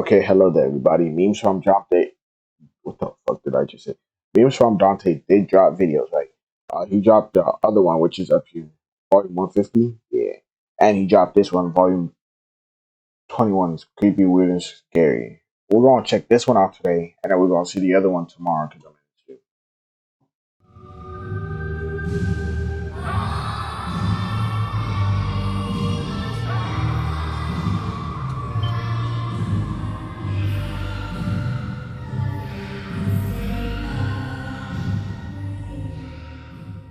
Okay, hello there, everybody. Memes from Dante. What the fuck did I just say? Memes from Dante. They drop videos, right? He dropped the other one, which is up here, volume 150. Yeah, and he dropped this one, volume 21. It's creepy, weird, and scary. We're gonna check this one out today, and then we're gonna see the other one tomorrow. Cause I'm in it.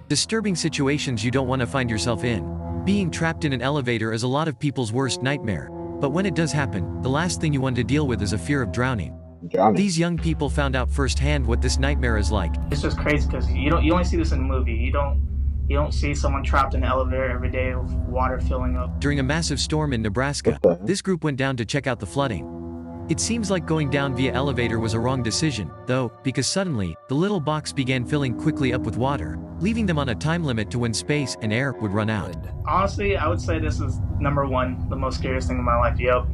Disturbing situations you don't want to find yourself in. Being trapped in an elevator is a lot of people's worst nightmare. But when it does happen, the last thing you want to deal with is a fear of drowning. These young people found out firsthand what this nightmare is like. It's just crazy because you only see this in a movie. You don't see someone trapped in an elevator every day with water filling up. During a massive storm in Nebraska, this group went down to check out the flooding. It seems like going down via elevator was a wrong decision, though, because suddenly, the little box began filling quickly up with water, leaving them on a time limit to when space and air would run out. Honestly, I would say this is number one, the most scariest thing in my life. Yep.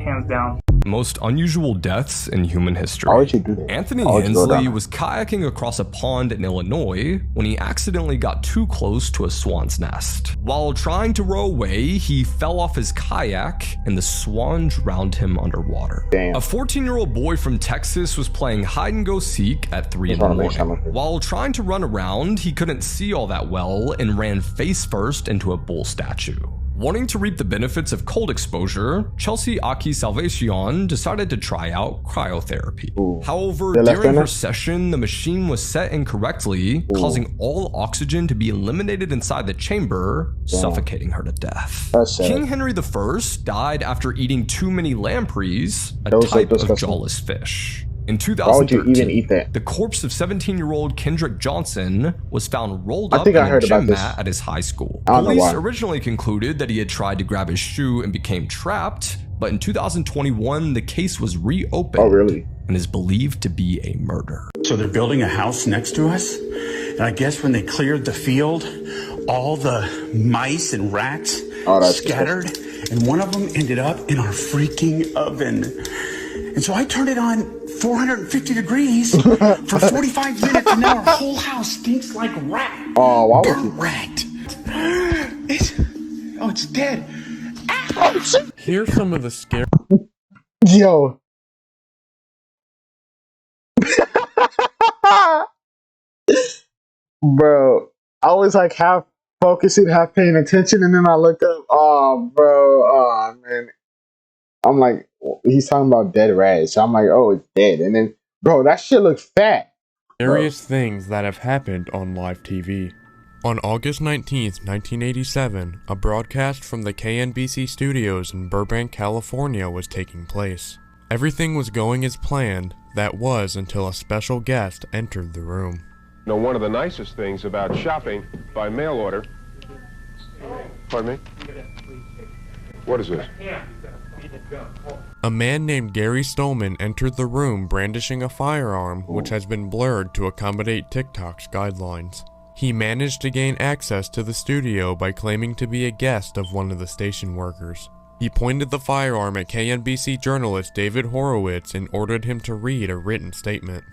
Hands down. Most unusual deaths in human history. How would you do that? Anthony Hensley was kayaking across a pond in Illinois when he accidentally got too close to a swan's nest. While trying to row away, he fell off his kayak and the swan drowned him underwater. Damn. A 14-year-old boy from Texas was playing hide and go seek at 3 in the morning. While trying to run around, he couldn't see all that well and ran face first into a bull statue. Wanting to reap the benefits of cold exposure, Chelsea Aki Salvation decided to try out cryotherapy. Ooh. However, during her session, the machine was set incorrectly, causing all oxygen to be eliminated inside the chamber, suffocating her to death. King Henry I died after eating too many lampreys, a type of jawless fish. In 2013, the corpse of 17-year-old Kendrick Johnson was found rolled up in a gym mat at his high school. Police originally concluded that he had tried to grab his shoe and became trapped, but in 2021, the case was reopened and is believed to be a murder. So they're building a house next to us, and I guess when they cleared the field, all the mice and rats scattered, and one of them ended up in our freaking oven. And so I turned it on 450 degrees for 45 minutes, and now our whole house stinks like rat. Oh, why would you? Rat. It's dead. Here's some of the scary. Yo. Bro, I was like half focusing, half paying attention, and then I look up. Oh, bro. Oh, man. I'm like, he's talking about dead rats. So I'm like, oh, it's dead. And then, bro, that shit looks fat. Various things that have happened on live TV. On August 19th, 1987, a broadcast from the KNBC studios in Burbank, California was taking place. Everything was going as planned, that was until a special guest entered the room. You know, one of the nicest things about shopping by mail order... Pardon me? What is this? A man named Gary Stolman entered the room brandishing a firearm which has been blurred to accommodate TikTok's guidelines. He managed to gain access to the studio by claiming to be a guest of one of the station workers. He pointed the firearm at KNBC journalist David Horowitz and ordered him to read a written statement.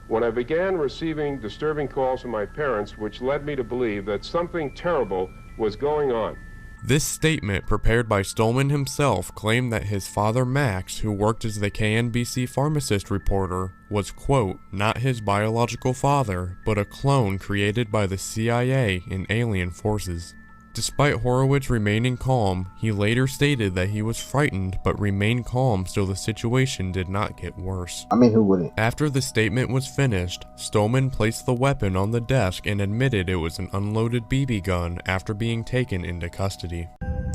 When I began receiving disturbing calls from my parents, which led me to believe that something terrible was going on. This statement, prepared by Stolman himself, claimed that his father Max, who worked as the KNBC pharmacist reporter, was, quote, not his biological father, but a clone created by the CIA and alien forces. Despite Horowitz remaining calm, he later stated that he was frightened but remained calm so the situation did not get worse. I mean, who wouldn't? After the statement was finished, Stolman placed the weapon on the desk and admitted it was an unloaded BB gun after being taken into custody.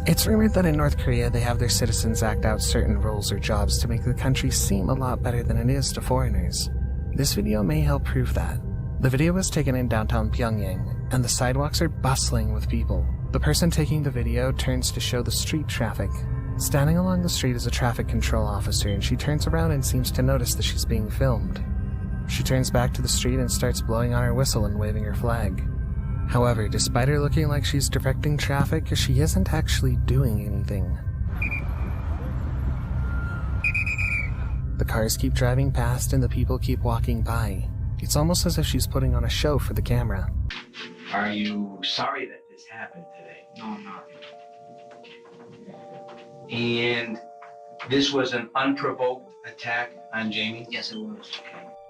It's rumored that in North Korea they have their citizens act out certain roles or jobs to make the country seem a lot better than it is to foreigners. This video may help prove that. The video was taken in downtown Pyongyang, and the sidewalks are bustling with people. The person taking the video turns to show the street traffic. Standing along the street is a traffic control officer, and she turns around and seems to notice that she's being filmed. She turns back to the street and starts blowing on her whistle and waving her flag. However, despite her looking like she's directing traffic, she isn't actually doing anything. The cars keep driving past and the people keep walking by. It's almost as if she's putting on a show for the camera. Are you sorry that this happened today? No, I'm not. And this was an unprovoked attack on Jamie? Yes, it was.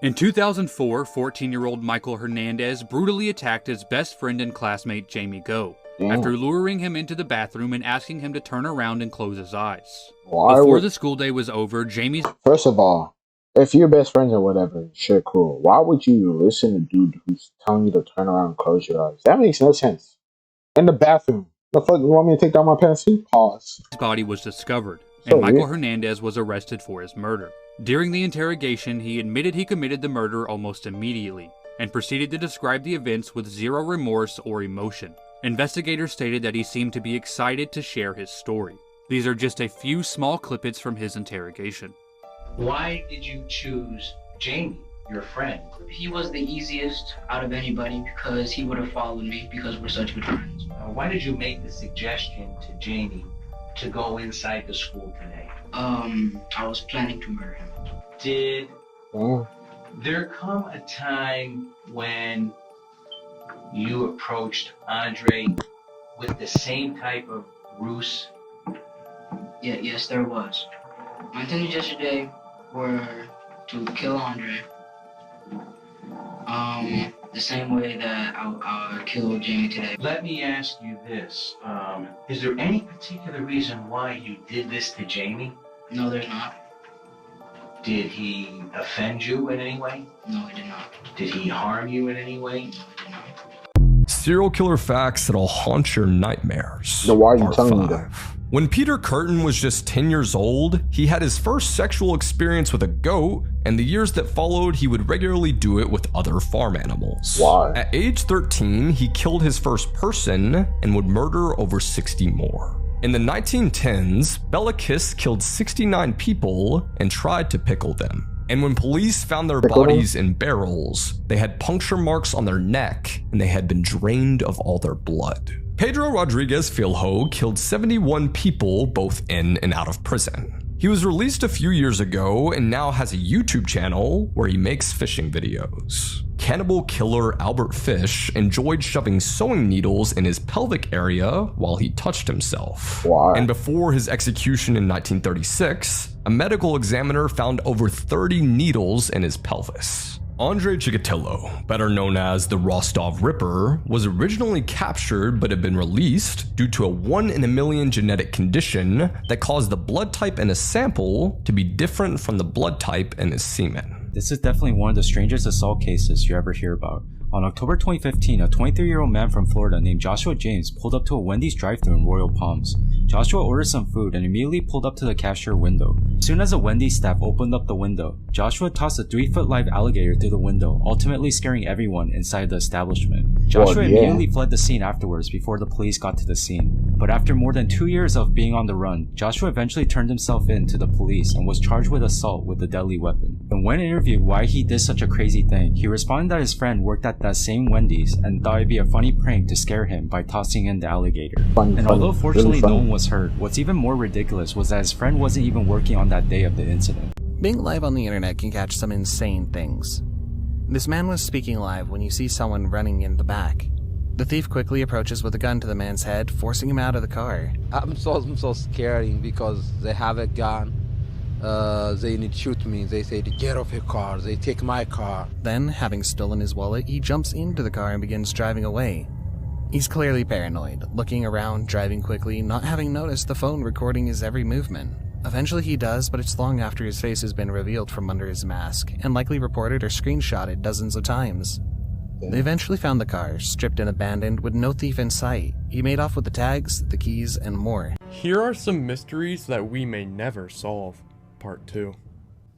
In 2004, 14-year-old Michael Hernandez brutally attacked his best friend and classmate Jamie Go, after luring him into the bathroom and asking him to turn around and close his eyes. Before the school day was over, Jamie's... First of all, if you're best friends or whatever, sure, cool. Why would you listen to dude who's telling you to turn around and close your eyes? That makes no sense. In the bathroom. The fuck, you want me to take down my pants? Pause. His body was discovered, and Michael Hernandez was arrested for his murder. During the interrogation, he admitted he committed the murder almost immediately, and proceeded to describe the events with zero remorse or emotion. Investigators stated that he seemed to be excited to share his story. These are just a few small clippets from his interrogation. Why did you choose Jamie, your friend? He was the easiest out of anybody because he would have followed me because we're such good friends. Why did you make the suggestion to Jamie to go inside the school today? I was planning to murder him. Did there come a time when you approached Andre with the same type of ruse? Yes, there was. My intentions yesterday were to kill Andre. The same way that I'll kill Jamie today. Let me ask you this. Is there any particular reason why you did this to Jamie? No, there's not. Did he offend you in any way? No, he did not. Did he harm you in any way? No, he did not. Serial killer facts that'll haunt your nightmares. So why are you telling me that? When Peter Curtin was just 10 years old, he had his first sexual experience with a goat, and the years that followed, he would regularly do it with other farm animals. Why? At age 13, he killed his first person and would murder over 60 more. In the 1910s, Bella Kiss killed 69 people and tried to pickle them. And when police found their bodies in barrels, they had puncture marks on their neck and they had been drained of all their blood. Pedro Rodriguez Filho killed 71 people both in and out of prison. He was released a few years ago and now has a YouTube channel where he makes fishing videos. Cannibal killer Albert Fish enjoyed shoving sewing needles in his pelvic area while he touched himself. Why? And before his execution in 1936, a medical examiner found over 30 needles in his pelvis. Andre Chikatilo, better known as the Rostov Ripper, was originally captured but had been released due to a 1 in a million genetic condition that caused the blood type in a sample to be different from the blood type in his semen. This is definitely one of the strangest assault cases you ever hear about. On October 2015, a 23-year-old man from Florida named Joshua James pulled up to a Wendy's drive-thru in Royal Palms. Joshua ordered some food and immediately pulled up to the cashier window. As soon as the Wendy's staff opened up the window, Joshua tossed a 3-foot live alligator through the window, ultimately scaring everyone inside the establishment. Joshua immediately fled the scene afterwards before the police got to the scene. But after more than 2 years of being on the run, Joshua eventually turned himself in to the police and was charged with assault with a deadly weapon. And when interviewed why he did such a crazy thing, he responded that his friend worked at that same Wendy's and thought it'd be a funny prank to scare him by tossing in the alligator. Although fortunately no one was hurt, what's even more ridiculous was that his friend wasn't even working on that day of the incident. Being live on the internet can catch some insane things. This man was speaking live when you see someone running in the back. The thief quickly approaches with a gun to the man's head, forcing him out of the car. I'm so scared because they have a gun. They need to shoot me. They say to get off your car. They take my car. Then, having stolen his wallet, he jumps into the car and begins driving away. He's clearly paranoid, looking around, driving quickly, not having noticed the phone recording his every movement. Eventually he does, but it's long after his face has been revealed from under his mask, and likely reported or screenshotted dozens of times. They eventually found the car, stripped and abandoned, with no thief in sight. He made off with the tags, the keys, and more. Here are some mysteries that we may never solve. Part 2.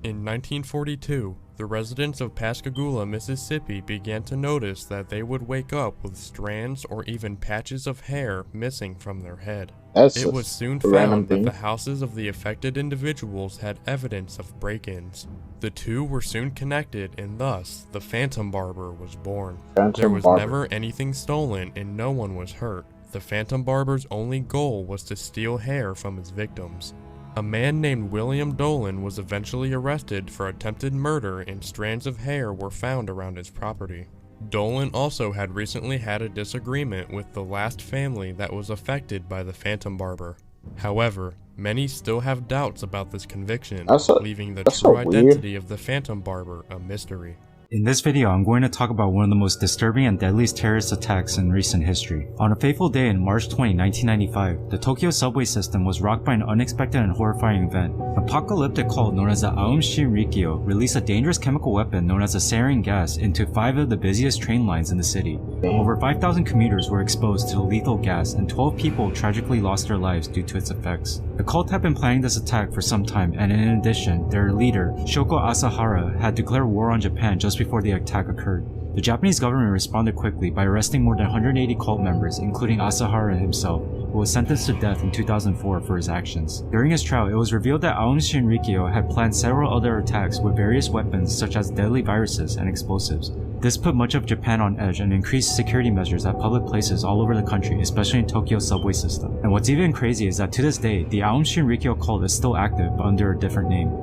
In 1942, the residents of Pascagoula, Mississippi began to notice that they would wake up with strands or even patches of hair missing from their head. It was soon found that the houses of the affected individuals had evidence of break-ins. The two were soon connected, and thus, the Phantom Barber was born. There was never anything stolen and no one was hurt. The Phantom Barber's only goal was to steal hair from his victims. A man named William Dolan was eventually arrested for attempted murder, and strands of hair were found around his property. Dolan also had recently had a disagreement with the last family that was affected by the Phantom Barber. However, many still have doubts about this conviction, leaving the true identity of the Phantom Barber a mystery. In this video, I'm going to talk about one of the most disturbing and deadliest terrorist attacks in recent history. On a fateful day in March 20, 1995, the Tokyo subway system was rocked by an unexpected and horrifying event. An apocalyptic cult known as the Aum Shinrikyo released a dangerous chemical weapon known as a sarin gas into 5 of the busiest train lines in the city. Over 5,000 commuters were exposed to the lethal gas, and 12 people tragically lost their lives due to its effects. The cult had been planning this attack for some time, and in addition, their leader, Shoko Asahara, had declared war on Japan just before the attack occurred. The Japanese government responded quickly by arresting more than 180 cult members, including Asahara himself, who was sentenced to death in 2004 for his actions. During his trial, it was revealed that Aum Shinrikyo had planned several other attacks with various weapons such as deadly viruses and explosives. This put much of Japan on edge and increased security measures at public places all over the country, especially in Tokyo's subway system. And what's even crazy is that to this day, the Aum Shinrikyo cult is still active but under a different name.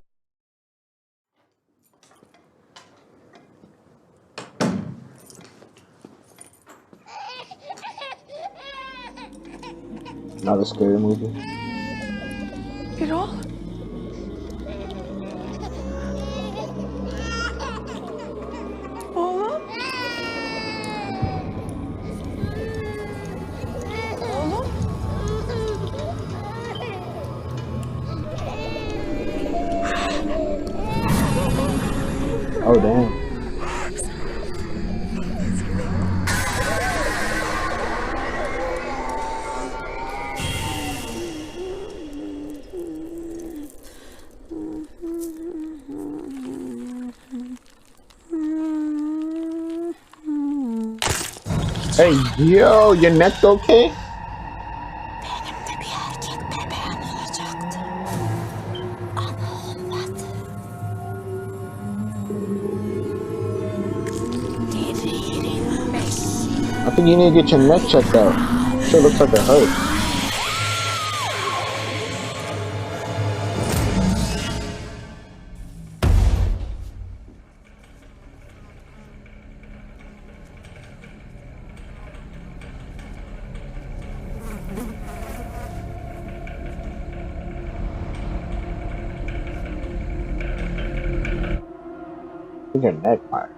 Not a scary movie. It all? Oğlum? Oğlum? Oh, damn. Hey, yo, your neck okay? Benimde bir erkek bebeğin olacaktı. Ama olmadı. I think you need to get your neck checked out. Sure looks like it hurts. Your neck might hurt.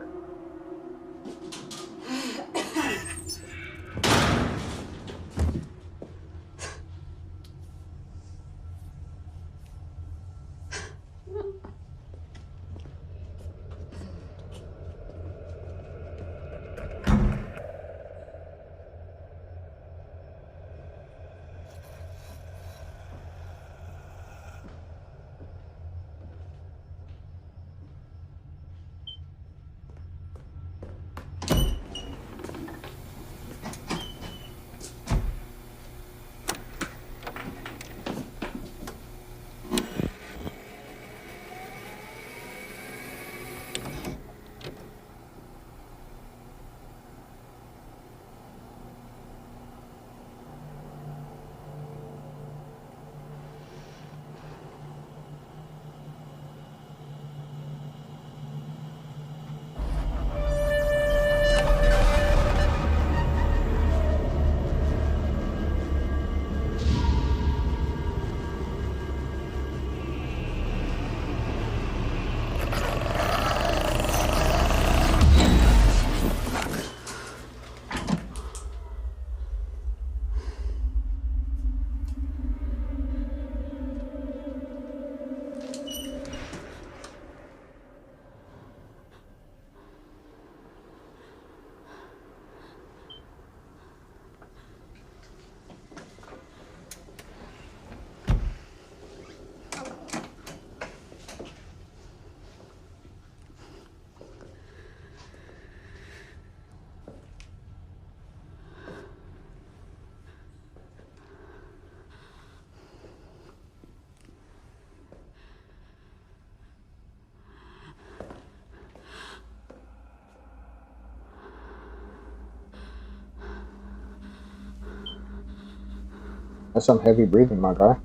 That's some heavy breathing, my guy.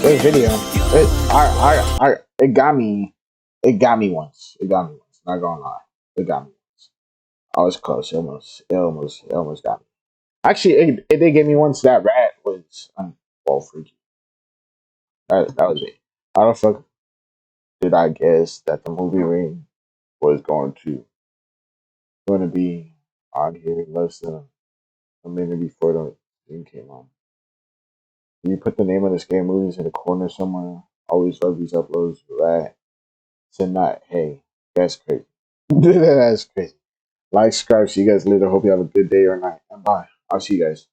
This video, it got me. It got me once. It got me once. Not gonna lie, it got me once. I was close. It almost got me. Actually, it did get me once. That rat was well freaky. That was it. How the fuck did I guess that the movie ring was going to be on here less than a minute before the thing came on? You put the name of the scary movies in the corner somewhere. Always love these uploads. Rat. Said not. Hey, that's crazy. That's crazy. Like, subscribe. See you guys later. Hope you have a good day or night. And bye. I'll see you guys.